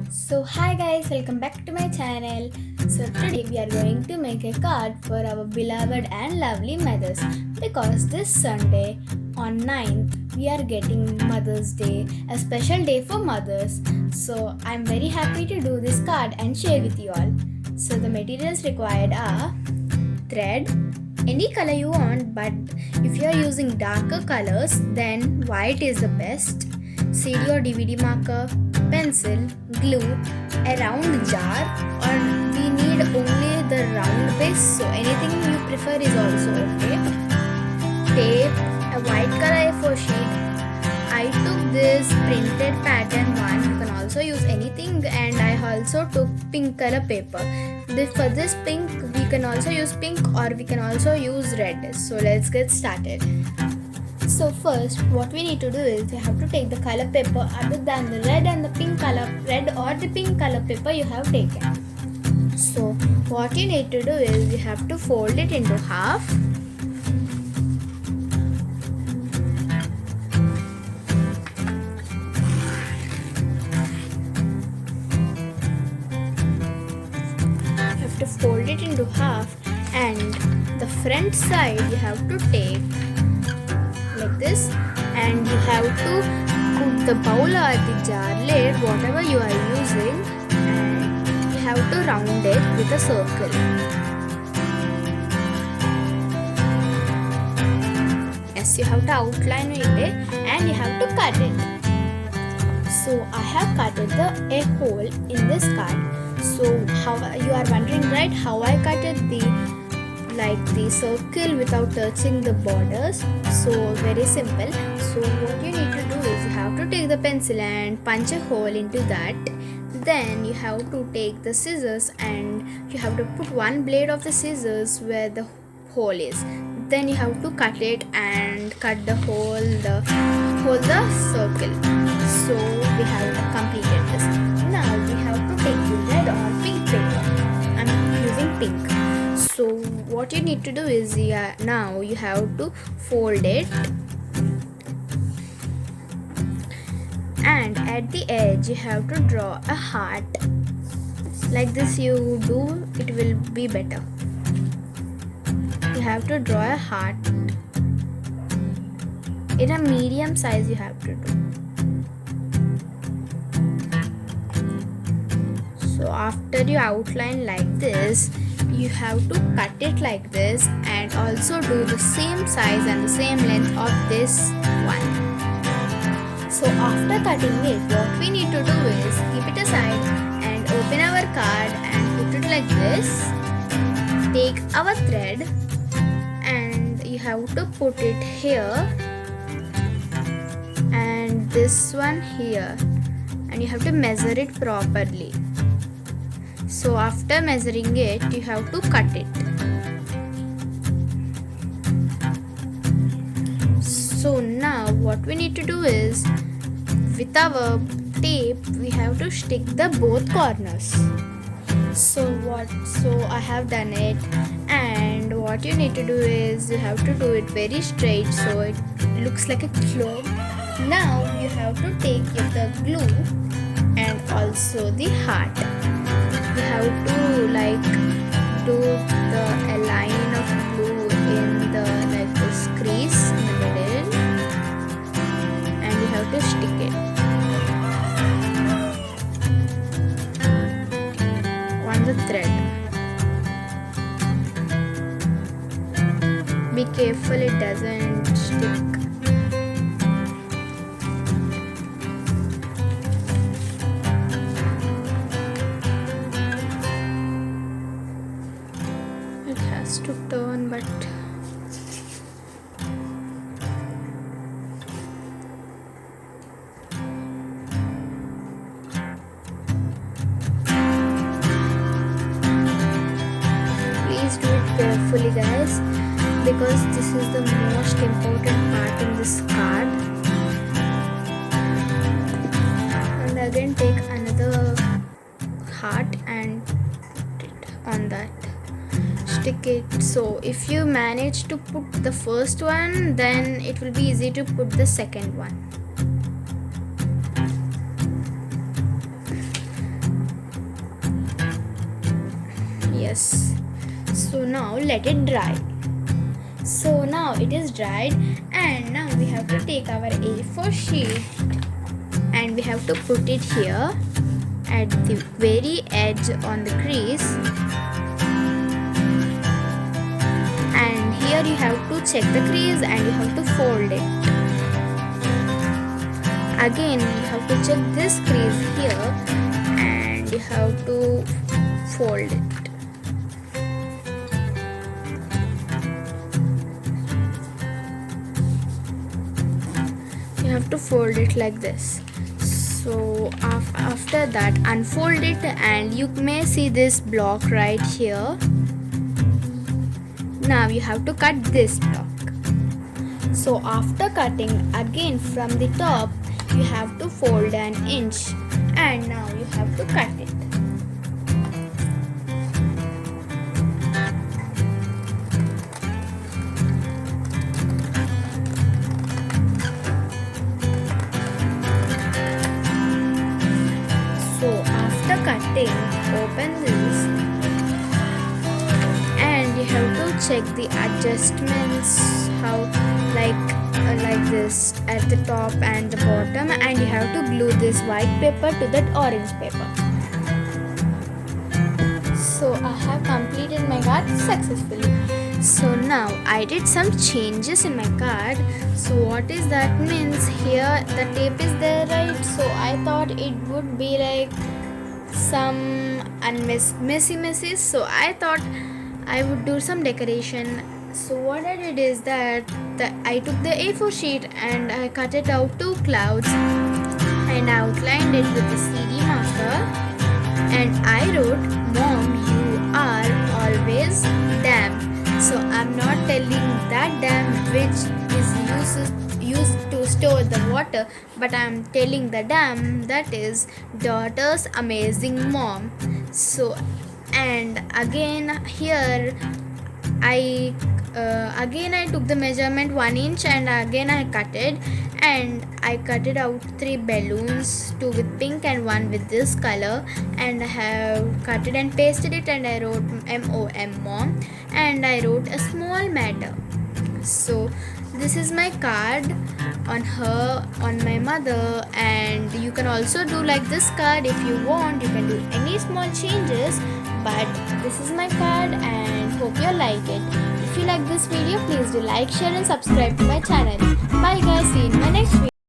So hi guys, welcome back to my channel. So today we are going to make a card for our beloved and lovely mothers because this Sunday on 9th we are getting Mother's Day, a special day for mothers. So I'm very happy to do this card and share with you all. So the materials required are thread, any color you want, but if you are using darker colors then white is the best, CD or DVD marker, pencil, glue, a round jar, or we need only the round base, so anything you prefer is also okay. Tape, a white color A4 sheet. I took this printed pattern one. You can also use anything, and I also took pink color paper. For this pink, we can also use pink or we can also use red. So let's get started. So first what we need to do is you have to take the color paper other than the red and the pink color, red or the pink color paper you have taken. So what you need to do is you have to fold it into half. You have to fold it into half, and the front side you have to take like this, and you have to put the bowl or the jar lid, whatever you are using, and you have to round it with a circle. Yes, you have to outline it and you have to cut it. So I have cutted a hole in this card. So how you are wondering, right, how I cutted the circle without touching the borders? So very simple. So what you need to do is you have to take the pencil and punch a hole into that. Then you have to take the scissors and you have to put one blade of the scissors where the hole is. Then you have to cut it and cut the circle. So we have completed this. Now we have to take the red or pink paper. I'm using pink. So what you need to do is now you have to fold it, and at the edge you have to draw a heart. Like this you do, it will be better. You have to draw a heart in a medium size. You have to do. So after you outline like this, you have to cut it like this and also do the same size and the same length of this one. So after cutting it, what we need to do is keep it aside and open our card and put it like this. Take our thread and you have to put it here and this one here, and you have to measure it properly. So after measuring it, you have to cut it. So now what we need to do is, with our tape, we have to stick the both corners. So I have done it, and what you need to do is you have to do it very straight so it looks like a globe. Now you have to take the glue and also the heart. You have to do a line of glue in this crease in the middle, and you have to stick it on the thread. Be careful it doesn't stick. It has to turn, but please do it carefully, guys, because this is the most important part in this card. And again take another heart and put it on that. Stick it. So if you manage to put the first one, then it will be easy to put the second one. yes. So now let it dry. So now it is dried, and now we have to take our A4 sheet and we have to put it here at the very edge on the crease, and here you have to check the crease and you have to fold it. Again you have to check this crease here and you have to fold it. You have to fold it like this. So after that, unfold it and you may see this block right here. Now you have to cut this block. So after cutting, again from the top you have to fold an inch, and now you have to cut it. So after cutting, open this and you have to check the adjustments, how like this at the top and the bottom, and you have to glue this white paper to that orange paper. So I have completed my card successfully. So now I did some changes in my card. So what is that means, here the tape is there, right? So I thought it would be like some messy. So I thought I would do some decoration. So what I did is that I took the A4 sheet and I cut it out 2 clouds and outlined it with the CD marker, and I wrote, "Mom, you are always damn." So I'm not telling that dam which is used to store the water, but I'm telling the dam that is daughter's amazing mom. So and again here I took the measurement 1 inch and again I cut it, and I cut it out 3 balloons, 2 with pink and 1 with this color, and I have cut it and pasted it, and I wrote MOM mom, and I wrote a small matter. So this is my card on my mother, and you can also do like this card if you want. You can do any small changes, but this is my card and hope you like it. If you like this video, please do like, share and subscribe to my channel. Bye guys, see you in my next video.